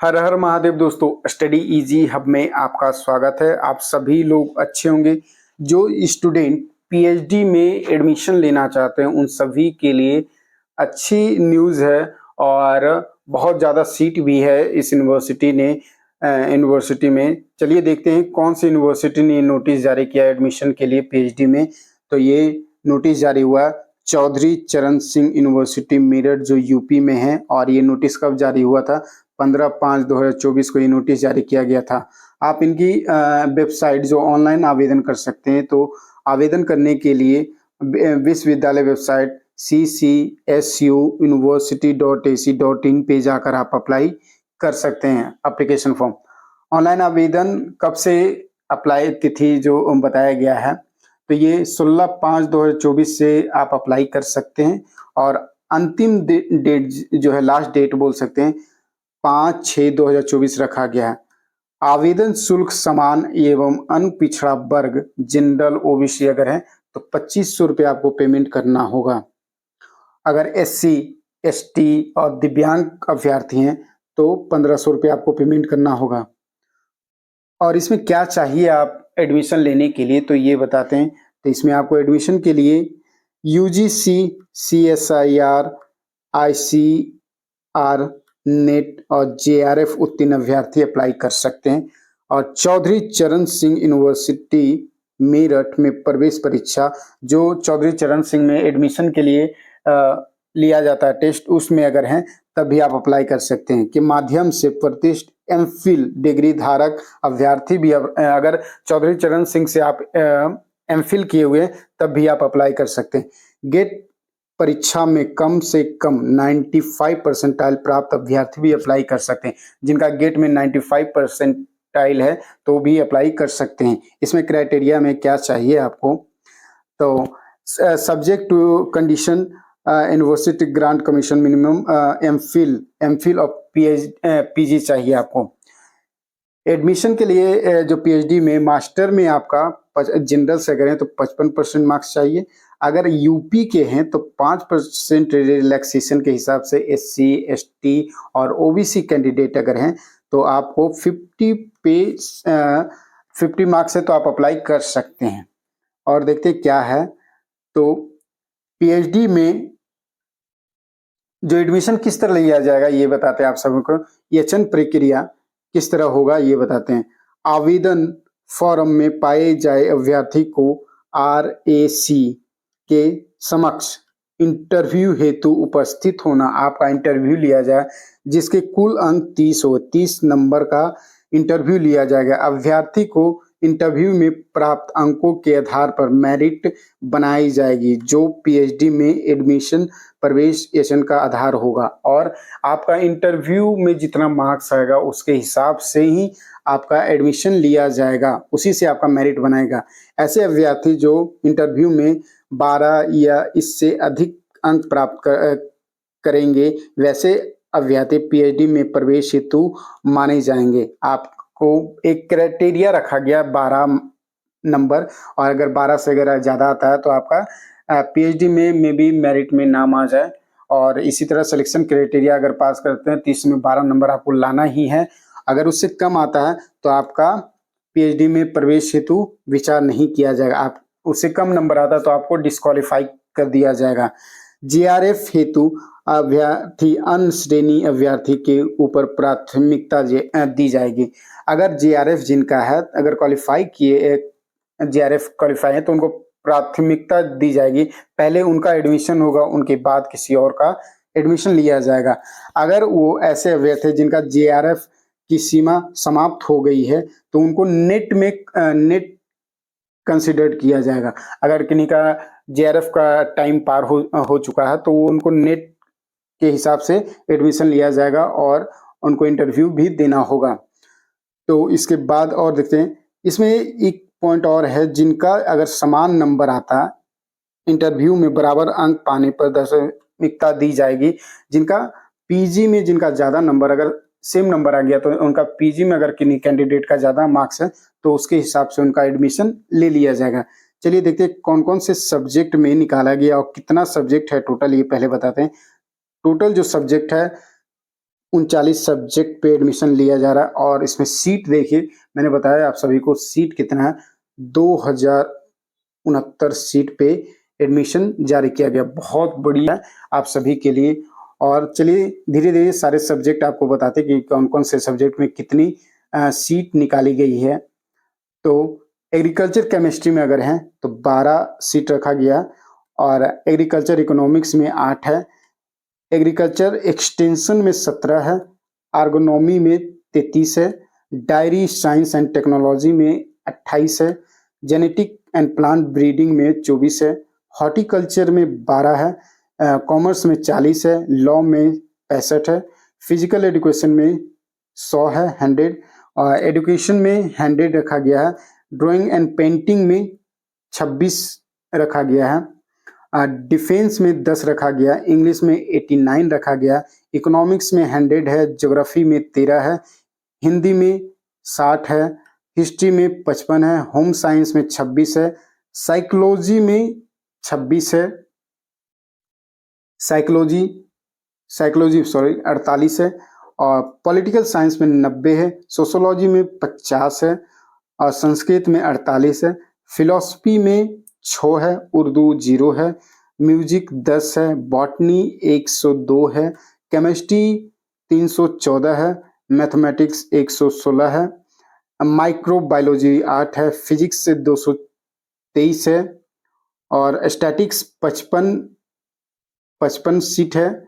हर हर महादेव दोस्तों, study easy hub में आपका स्वागत है। आप सभी लोग अच्छे होंगे। जो स्टूडेंट पीएचडी में एडमिशन लेना चाहते हैं उन सभी के लिए अच्छी न्यूज़ है और बहुत ज़्यादा सीट भी है इस यूनिवर्सिटी में। चलिए देखते हैं कौन सी यूनिवर्सिटी ने नोटिस जारी किया एडमिशन के लिए पीएचडी में। तो ये नोटिस जारी हुआ चौधरी चरण सिंह यूनिवर्सिटी मेरठ जो यूपी में है। और ये नोटिस कब जारी हुआ था? 15/5/2024 को ये नोटिस जारी किया गया था। आप इनकी वेबसाइट जो ऑनलाइन आवेदन कर सकते हैं, तो आवेदन करने के लिए विश्वविद्यालय वेबसाइट ccsu.university.ac.in पे जाकर आप अप्लाई कर सकते हैं एप्लीकेशन फॉर्म। ऑनलाइन आवेदन कब से अप्लाई तिथि जो बताया गया है, तो ये 16/5/2024 से आप अप्लाई कर सकते हैं। और अंतिम डेट जो है, लास्ट डेट बोल सकते हैं, 5/6/2024 रखा गया है। आवेदन शुल्क समान एवं अनपिछड़ा वर्ग जनरल ओबीसी अगर है तो 2500 रुपये आपको पेमेंट करना होगा। अगर एससी एसटी और दिव्यांग अभ्यर्थी हैं तो 1500 रुपये आपको पेमेंट करना होगा। और इसमें क्या चाहिए आप एडमिशन लेने के लिए, तो ये बताते हैं। तो इसमें आपको एडमिशन के लिए यूजीसी सीएसआईआर आईसीआर नेट और जेआरएफ उत्तीर्ण अभ्यर्थी अप्लाई कर सकते हैं। और चौधरी चरण सिंह यूनिवर्सिटी मेरठ में प्रवेश परीक्षा, जो चौधरी चरण सिंह में एडमिशन के लिए लिया जाता है टेस्ट, उसमें अगर हैं तभी आप अप्लाई कर सकते हैं के माध्यम से प्रतिष्ठित एमफिल डिग्री धारक अभ्यर्थी भी अगर चौधरी चरण सिंह से आप एमफिल किए हुए तब भी आप अप्लाई कर सकते हैं। गेट परीक्षा में कम से कम 95 परसेंटाइल प्राप्त अभ्यर्थी भी अप्लाई कर सकते हैं। जिनका गेट में 95 परसेंटाइल है तो भी अप्लाई कर सकते हैं। इसमें क्राइटेरिया में क्या चाहिए आपको, तो subject to condition University Grant Commission minimum MPhil और पीजी चाहिए आपको। एडमिशन के लिए जो पीएचडी में मास्टर में आपका जनरल से करें तो 55% मार्क्स चाहिए। अगर यूपी के हैं तो 5% रिलैक्सेशन के हिसाब से एससी एसटी और ओबीसी कैंडिडेट अगर हैं तो आपको 50 मार्क्स है तो आप अप्लाई कर सकते हैं। और देखते क्या है, तो पीएचडी में जो एडमिशन किस तरह लिया जाएगा ये बताते हैं आप सबको को। ये चयन प्रक्रिया किस तरह होगा ये बताते हैं। आवेदन फॉर्म में पाए जाए अभ्यर्थी को आरएसी के समक्ष इंटरव्यू हेतु उपस्थित होना। आपका इंटरव्यू लिया जाए जिसके कुल अंक 30 हो, 30 नंबर का इंटरव्यू लिया जाएगा। अभ्यर्थी को इंटरव्यू में प्राप्त अंकों के आधार पर मेरिट बनाई जाएगी जो पीएचडी में एडमिशन प्रवेश का आधार होगा। और आपका इंटरव्यू में जितना मार्क्स आएगा उसके हिसाब से ही आपका एडमिशन लिया जाएगा, उसी से आपका मेरिट बनाएगा। ऐसे अभ्यर्थी जो इंटरव्यू में 12 या इससे अधिक अंक प्राप्त करेंगे वैसे अभ्यर्थी पीएचडी में प्रवेश हेतु माने जाएंगे। आपको एक क्राइटेरिया रखा गया 12 नंबर, और अगर 12 से अगर ज़्यादा आता है तो आपका पीएचडी में भी मेरिट में नाम आ जाए। और इसी तरह सिलेक्शन क्राइटेरिया अगर पास करते हैं तो इसमें 12 नंबर आपको लाना ही है। अगर उससे कम आता है तो आपका पीएचडी में प्रवेश हेतु विचार नहीं किया जाएगा। आप उससे कम नंबर आता है तो आपको डिस्क्वालीफाई कर दिया जाएगा। जेआरएफ हेतु अभ्यर्थी अन्य श्रेणी अभ्यर्थी के ऊपर प्राथमिकता दी जाएगी। अगर जेआरएफ जिनका है, अगर क्वालिफाई किए जेआरएफ क्वालिफाई है तो उनको प्राथमिकता दी जाएगी। पहले उनका एडमिशन होगा, उनके बाद किसी और का एडमिशन लिया जाएगा। अगर वो ऐसे अभ्यर्थी जिनका जेआरएफ की सीमा समाप्त हो गई है तो उनको नेट कंसिडर किया जाएगा। अगर किन्हीं का जेआरएफ का टाइम पार हो चुका है तो उनको नेट के हिसाब से एडमिशन लिया जाएगा और उनको इंटरव्यू भी देना होगा। तो इसके बाद और देखते हैं, इसमें एक पॉइंट और है, जिनका अगर समान नंबर आता इंटरव्यू में बराबर अंक पाने पर प्राथमिकता दी जाएगी। जिनका पीजी में जिनका ज़्यादा नंबर, अगर सेम नंबर आ गया तो उनका पीजी में अगर किन्हीं कैंडिडेट का ज़्यादा मार्क्स है तो उसके हिसाब से उनका एडमिशन ले लिया जाएगा। चलिए देखते हैं कौन कौन से सब्जेक्ट में निकाला गया और कितना सब्जेक्ट है टोटल, ये पहले बताते हैं। टोटल जो सब्जेक्ट है 39 सब्जेक्ट पे एडमिशन लिया जा रहा है और इसमें सीट देखिए, मैंने बताया आप सभी को सीट कितना है, 2069 सीट पे एडमिशन जारी किया गया। बहुत बढ़िया है आप सभी के लिए। और चलिए धीरे-धीरे सारे सब्जेक्ट आपको बताते हैं कि कौन-कौन से सब्जेक्ट में कितनी सीट निकाली गई है। तो एग्रीकल्चर केमिस्ट्री में अगर हैं तो 12 सीट रखा गया और एग्रीकल्चर इकोनॉमिक्स में 8 है, एग्रीकल्चर एक्सटेंशन में 17 है, एर्गोनॉमी में 33 है, डायरी साइंस एंड टेक्नोलॉजी में 28 है, जेनेटिक एंड प्लांट ब्रीडिंग में 24 है, हॉर्टिकल्चर में 12 है, कॉमर्स में 40 है, लॉ में 65 है, फिजिकल एजुकेशन में 100 है 100, और एजुकेशन में 100 रखा गया है, ड्राइंग एंड पेंटिंग में 26 रखा गया है, डिफेंस में 10 रखा गया, इंग्लिश में 89 रखा गया, इकोनॉमिक्स में 100 है, ज्योग्राफी में 13 है, हिंदी में 60 है, हिस्ट्री में 55 है, होम साइंस में 26 है, साइकोलॉजी में 26 है, साइकोलॉजी 48 है, और पॉलिटिकल साइंस में 90 है, सोशियोलॉजी में 50 है, और संस्कृत में 48 है, फिलॉसफी में 6 है, उर्दू 0 है, म्यूजिक 10 है, बॉटनी 102 है, केमिस्ट्री 314 है, मैथमेटिक्स 116 है, माइक्रोबायोलॉजी 8 है, फिजिक्स से 223 है, और स्टैटिक्स 55 सीट है,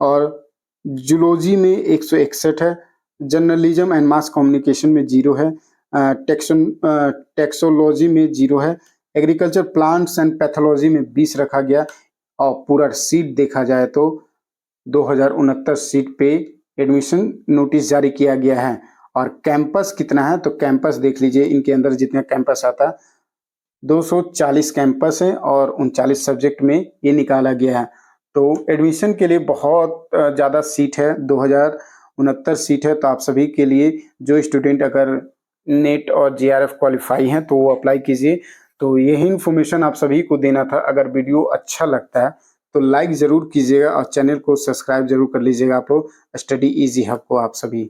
और जूलॉजी में 161 है, जर्नलिज्म एंड मास कम्युनिकेशन में 0 है, टेक्सोलॉजी में 0 है, एग्रीकल्चर प्लांट्स एंड पैथोलॉजी में 20 रखा गया, और पूरा सीट देखा जाए तो 2069 सीट पे एडमिशन नोटिस जारी किया गया है। और कैंपस कितना है तो कैंपस देख लीजिए, इनके अंदर जितने कैंपस आता है 240 कैंपस है और 39 सब्जेक्ट में ये निकाला गया है। तो एडमिशन के लिए बहुत ज़्यादा सीट है, 2069 सीट है। तो आप सभी के लिए जो स्टूडेंट अगर नेट और जेआरएफ क्वालिफाई हैं तो वो अप्लाई कीजिए। तो यही इन्फॉर्मेशन आप सभी को देना था। अगर वीडियो अच्छा लगता है तो लाइक ज़रूर कीजिएगा और चैनल को सब्सक्राइब जरूर कर लीजिएगा आप लोग। स्टडी इजी हब को आप सभी